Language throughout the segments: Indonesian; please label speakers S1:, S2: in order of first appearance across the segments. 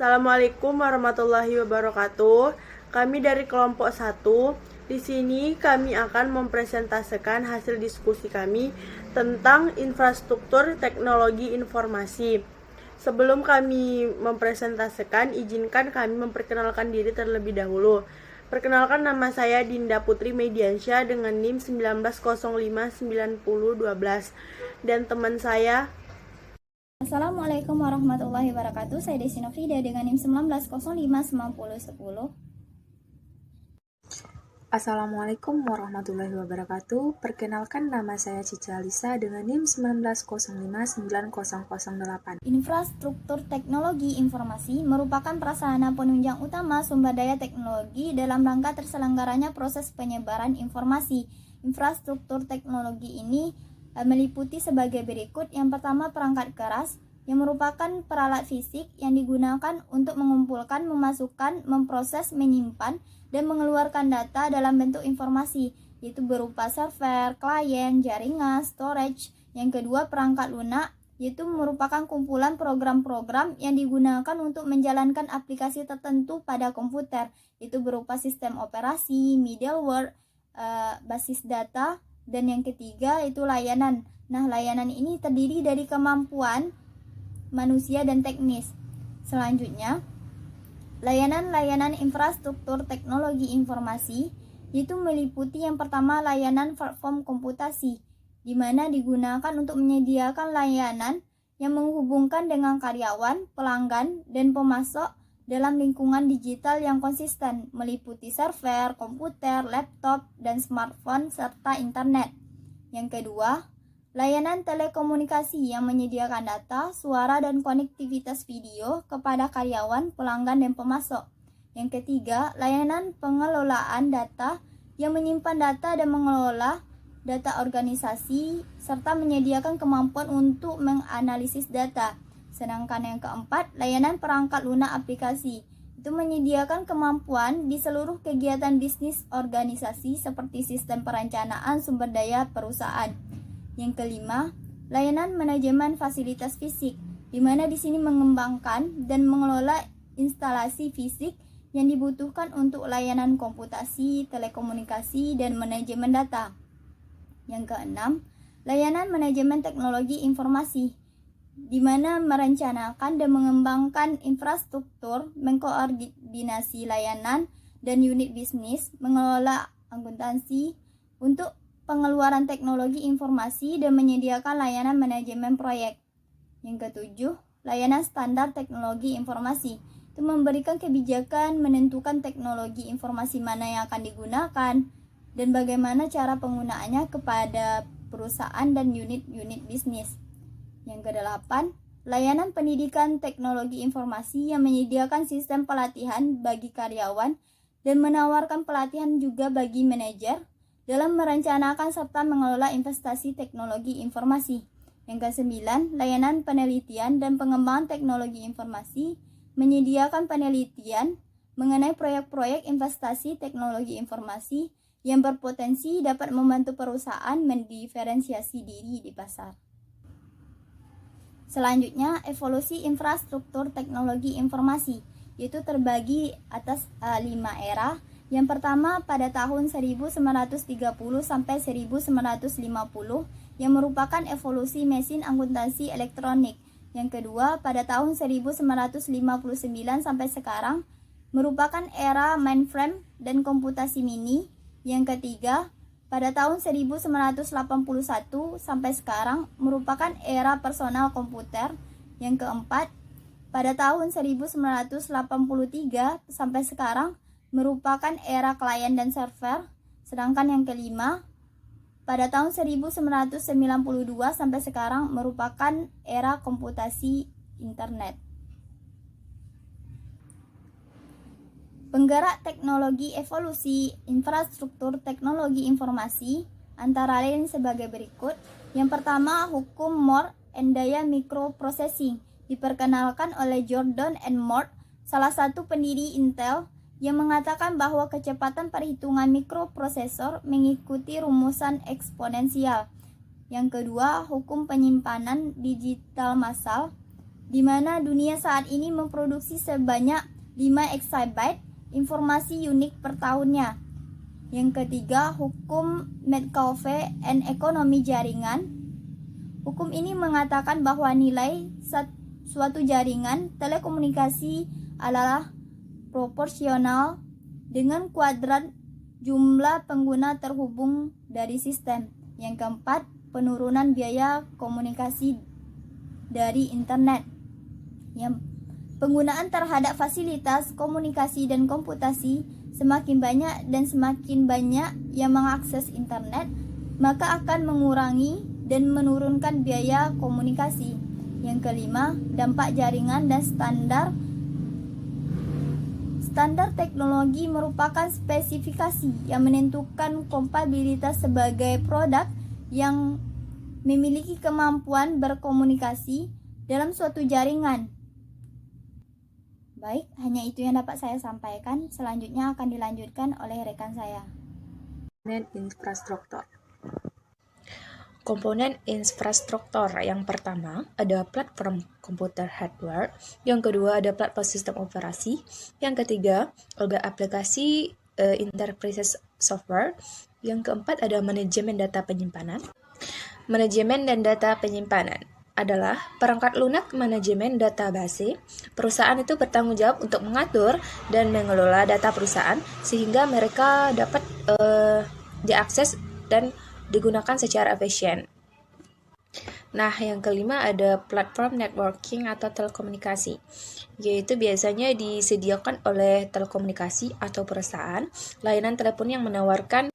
S1: Assalamualaikum warahmatullahi wabarakatuh. Kami dari kelompok 1. Di sini kami akan mempresentasikan hasil diskusi kami tentang infrastruktur teknologi informasi. Sebelum kami mempresentasikan, izinkan kami memperkenalkan diri terlebih dahulu. Perkenalkan, nama saya Dinda Putri Mediansyah dengan NIM 19059012 dan teman saya.
S2: Assalamualaikum warahmatullahi wabarakatuh. Saya Desi Nofrida dengan NIM 19059010.
S3: Assalamualaikum warahmatullahi wabarakatuh. Perkenalkan, nama saya Cica Lisa dengan NIM 19059008.
S2: Infrastruktur teknologi informasi merupakan prasarana penunjang utama sumber daya teknologi dalam rangka terselenggaranya proses penyebaran informasi. Infrastruktur teknologi ini meliputi sebagai berikut. Yang pertama, perangkat keras, yang merupakan peralat fisik yang digunakan untuk mengumpulkan, memasukkan, memproses, menyimpan, dan mengeluarkan data dalam bentuk informasi, yaitu berupa server, klien, jaringan, storage. Yang kedua, perangkat lunak, yaitu merupakan kumpulan program-program yang digunakan untuk menjalankan aplikasi tertentu pada komputer, yaitu berupa sistem operasi, middleware, basis data. Dan yang ketiga itu layanan. Nah, layanan ini terdiri dari kemampuan manusia dan teknis. Selanjutnya, layanan-layanan infrastruktur teknologi informasi itu meliputi yang pertama layanan platform komputasi, di mana digunakan untuk menyediakan layanan yang menghubungkan dengan karyawan, pelanggan, dan pemasok dalam lingkungan digital yang konsisten, meliputi server, komputer, laptop, dan smartphone, serta internet. Yang kedua, layanan telekomunikasi yang menyediakan data, suara, dan konektivitas video kepada karyawan, pelanggan, dan pemasok. Yang ketiga, layanan pengelolaan data yang menyimpan data dan mengelola data organisasi, serta menyediakan kemampuan untuk menganalisis data. Sedangkan yang keempat, layanan perangkat lunak aplikasi, itu menyediakan kemampuan di seluruh kegiatan bisnis organisasi seperti sistem perencanaan sumber daya perusahaan. Yang kelima, layanan manajemen fasilitas fisik, di mana di sini mengembangkan dan mengelola instalasi fisik yang dibutuhkan untuk layanan komputasi, telekomunikasi, dan manajemen data. Yang keenam, layanan manajemen teknologi informasi, di mana merencanakan dan mengembangkan infrastruktur, mengkoordinasi layanan dan unit bisnis, mengelola akuntansi untuk pengeluaran teknologi informasi, dan menyediakan layanan manajemen proyek. Yang ketujuh, layanan standar teknologi informasi, itu memberikan kebijakan menentukan teknologi informasi mana yang akan digunakan dan bagaimana cara penggunaannya kepada perusahaan dan unit-unit bisnis. Yang kedelapan, layanan pendidikan teknologi informasi yang menyediakan sistem pelatihan bagi karyawan dan menawarkan pelatihan juga bagi manajer dalam merencanakan serta mengelola investasi teknologi informasi. Yang kesembilan, layanan penelitian dan pengembangan teknologi informasi menyediakan penelitian mengenai proyek-proyek investasi teknologi informasi yang berpotensi dapat membantu perusahaan mendiferensiasi diri di pasar. Selanjutnya, evolusi infrastruktur teknologi informasi, yaitu terbagi atas 5 era. Yang pertama pada tahun 1930 sampai 1950 yang merupakan evolusi mesin akuntansi elektronik. Yang kedua pada tahun 1959 sampai sekarang merupakan era mainframe dan komputasi mini. Yang ketiga pada tahun 1981 sampai sekarang merupakan era personal komputer. Yang keempat, pada tahun 1983 sampai sekarang merupakan era klien dan server. Sedangkan yang kelima, pada tahun 1992 sampai sekarang merupakan era komputasi internet. Penggerak teknologi evolusi infrastruktur teknologi informasi antara lain sebagai berikut. Yang pertama, hukum Moore and daya microprocessing diperkenalkan oleh Jordan and Moore, salah satu pendiri Intel, yang mengatakan bahwa kecepatan perhitungan mikroprosesor mengikuti rumusan eksponensial. Yang kedua, hukum penyimpanan digital massal di mana dunia saat ini memproduksi sebanyak 5 exabyte informasi unik per tahunnya. Yang ketiga, hukum Metcalfe and ekonomi jaringan. Hukum ini mengatakan bahwa nilai suatu jaringan telekomunikasi adalah proporsional dengan kuadrat jumlah pengguna terhubung dari sistem. Yang keempat, penurunan biaya komunikasi dari internet. Yang penggunaan terhadap fasilitas komunikasi dan komputasi semakin banyak dan semakin banyak yang mengakses internet, maka akan mengurangi dan menurunkan biaya komunikasi. Yang kelima, dampak jaringan dan standar teknologi merupakan spesifikasi yang menentukan kompatibilitas sebagai produk yang memiliki kemampuan berkomunikasi dalam suatu jaringan. Baik, hanya itu yang dapat saya sampaikan. Selanjutnya akan dilanjutkan oleh rekan saya.
S3: Komponen infrastruktur.
S4: Komponen infrastruktur yang pertama ada platform komputer hardware, yang kedua ada platform sistem operasi, yang ketiga ada aplikasi enterprise software, yang keempat ada manajemen data penyimpanan. Manajemen dan data penyimpanan adalah perangkat lunak manajemen database. Perusahaan itu bertanggung jawab untuk mengatur dan mengelola data perusahaan sehingga mereka dapat diakses dan digunakan secara efisien. Nah, yang kelima ada platform networking atau telekomunikasi, yaitu biasanya disediakan oleh telekomunikasi atau perusahaan layanan telepon yang menawarkan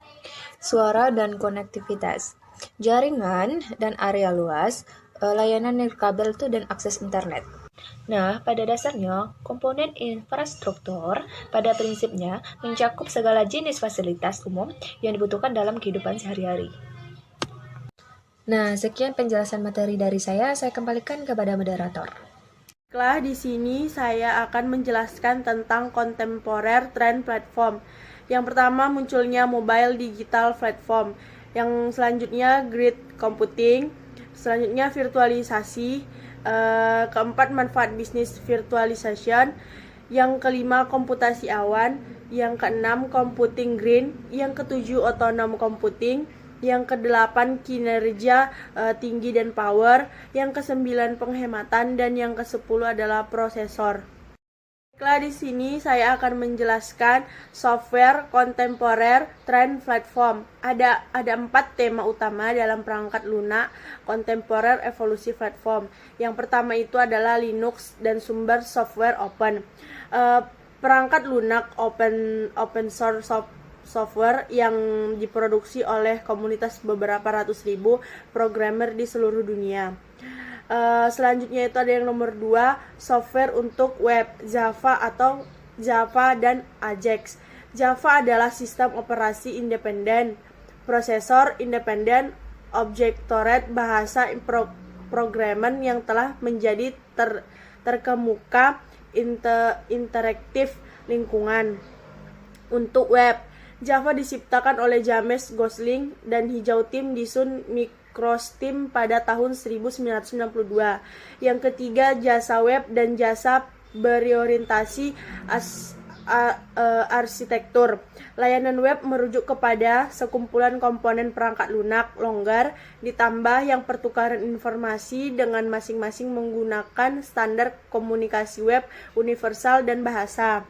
S4: suara dan konektivitas, jaringan dan area luas, layanan nirkabel dan akses internet. Nah, pada dasarnya, komponen infrastruktur pada prinsipnya mencakup segala jenis fasilitas umum yang dibutuhkan dalam kehidupan sehari-hari. Nah, sekian penjelasan materi dari saya kembalikan kepada moderator.
S1: Baiklah, di sini saya akan menjelaskan tentang kontemporer trend platform. Yang pertama munculnya mobile digital platform. Yang selanjutnya grid computing. Selanjutnya virtualisasi, keempat manfaat bisnis virtualization, yang kelima komputasi awan, yang keenam computing green, yang ketujuh autonom computing, yang kedelapan kinerja tinggi dan power, yang kesembilan penghematan, dan yang kesepuluh adalah prosesor. Baiklah, di sini saya akan menjelaskan software kontemporer trend platform. Ada 4 tema utama dalam perangkat lunak kontemporer evolusi platform. Yang pertama itu adalah Linux dan sumber software open. Perangkat lunak open source software yang diproduksi oleh komunitas beberapa ratus ribu programmer di seluruh dunia. Selanjutnya itu ada yang nomor 2, software untuk web, Java atau Java dan Ajax. Java adalah sistem operasi independen, prosesor independen, objektoret, bahasa programan yang telah menjadi terkemuka interaktif lingkungan. Untuk web, Java diciptakan oleh James Gosling dan Hijau Tim di Sun Microsystems pada tahun 1992. Yang ketiga, jasa web dan jasa berorientasi arsitektur. Layanan web merujuk kepada sekumpulan komponen perangkat lunak longgar ditambah yang pertukaran informasi dengan masing-masing menggunakan standar komunikasi web universal dan bahasa.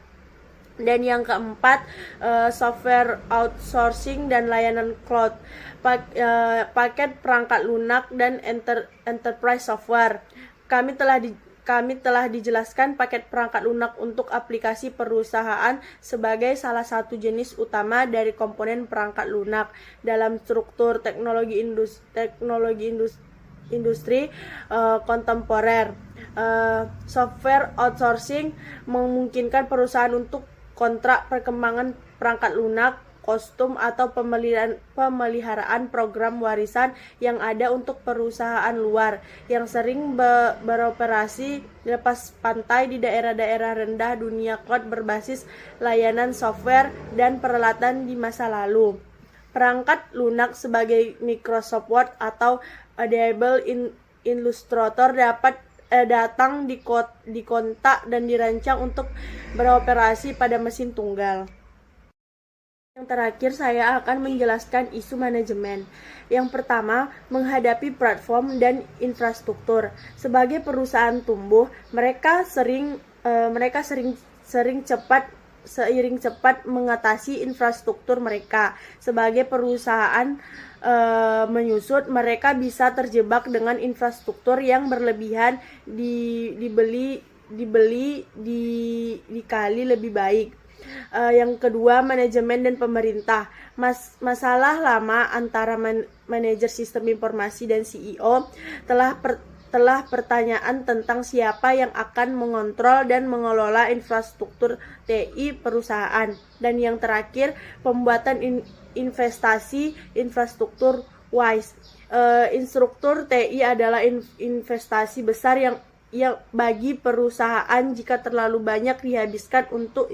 S1: Dan yang keempat, software outsourcing dan layanan cloud, paket perangkat lunak dan enterprise software. Kami telah dijelaskan paket perangkat lunak untuk aplikasi perusahaan sebagai salah satu jenis utama dari komponen perangkat lunak dalam struktur teknologi industri kontemporer. Software outsourcing memungkinkan perusahaan untuk kontrak perkembangan perangkat lunak, kostum atau pemeliharaan program warisan yang ada untuk perusahaan luar yang sering beroperasi lepas pantai di daerah-daerah rendah dunia cloud berbasis layanan software dan peralatan di masa lalu. Perangkat lunak sebagai Microsoft Word atau Adobe Illustrator dapat datang dikontak dan dirancang untuk beroperasi pada mesin tunggal. Yang terakhir, saya akan menjelaskan isu manajemen. Yang pertama, menghadapi platform dan infrastruktur. Sebagai perusahaan tumbuh, mereka sering seiring cepat mengatasi infrastruktur mereka. Sebagai perusahaan menyusut, mereka bisa terjebak dengan infrastruktur yang berlebihan, dikali lebih baik. Yang kedua, manajemen dan pemerintah. Masalah lama antara manajer sistem informasi dan CEO telah pertanyaan tentang siapa yang akan mengontrol dan mengelola infrastruktur TI perusahaan. Dan yang terakhir, pembuatan investasi infrastruktur WISE. Instruktur TI adalah investasi besar yang bagi perusahaan jika terlalu banyak dihabiskan untuk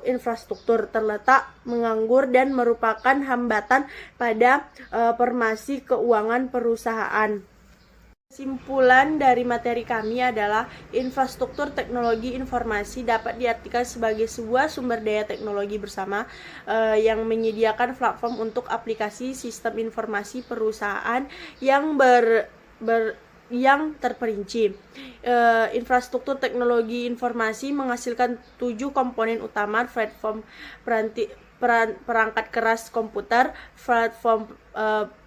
S1: infrastruktur, terletak menganggur dan merupakan hambatan pada formasi keuangan perusahaan. Kesimpulan dari materi kami adalah infrastruktur teknologi informasi dapat diartikan sebagai sebuah sumber daya teknologi bersama yang menyediakan platform untuk aplikasi sistem informasi perusahaan yang terperinci. Infrastruktur teknologi informasi menghasilkan 7 komponen utama: platform perangkat keras komputer, platform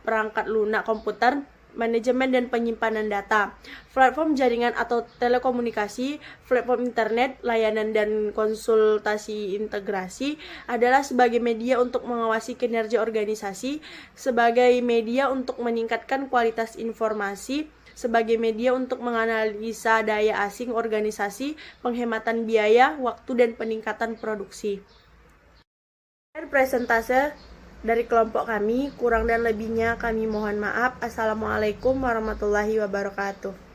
S1: perangkat lunak komputer, manajemen dan penyimpanan data, platform jaringan atau telekomunikasi, platform internet, layanan dan konsultasi integrasi adalah sebagai media untuk mengawasi kinerja organisasi, sebagai media untuk meningkatkan kualitas informasi, sebagai media untuk menganalisa daya asing organisasi, penghematan biaya, waktu, dan peningkatan produksi. Presentase dari kelompok kami, kurang dan lebihnya kami mohon maaf. Assalamualaikum warahmatullahi wabarakatuh.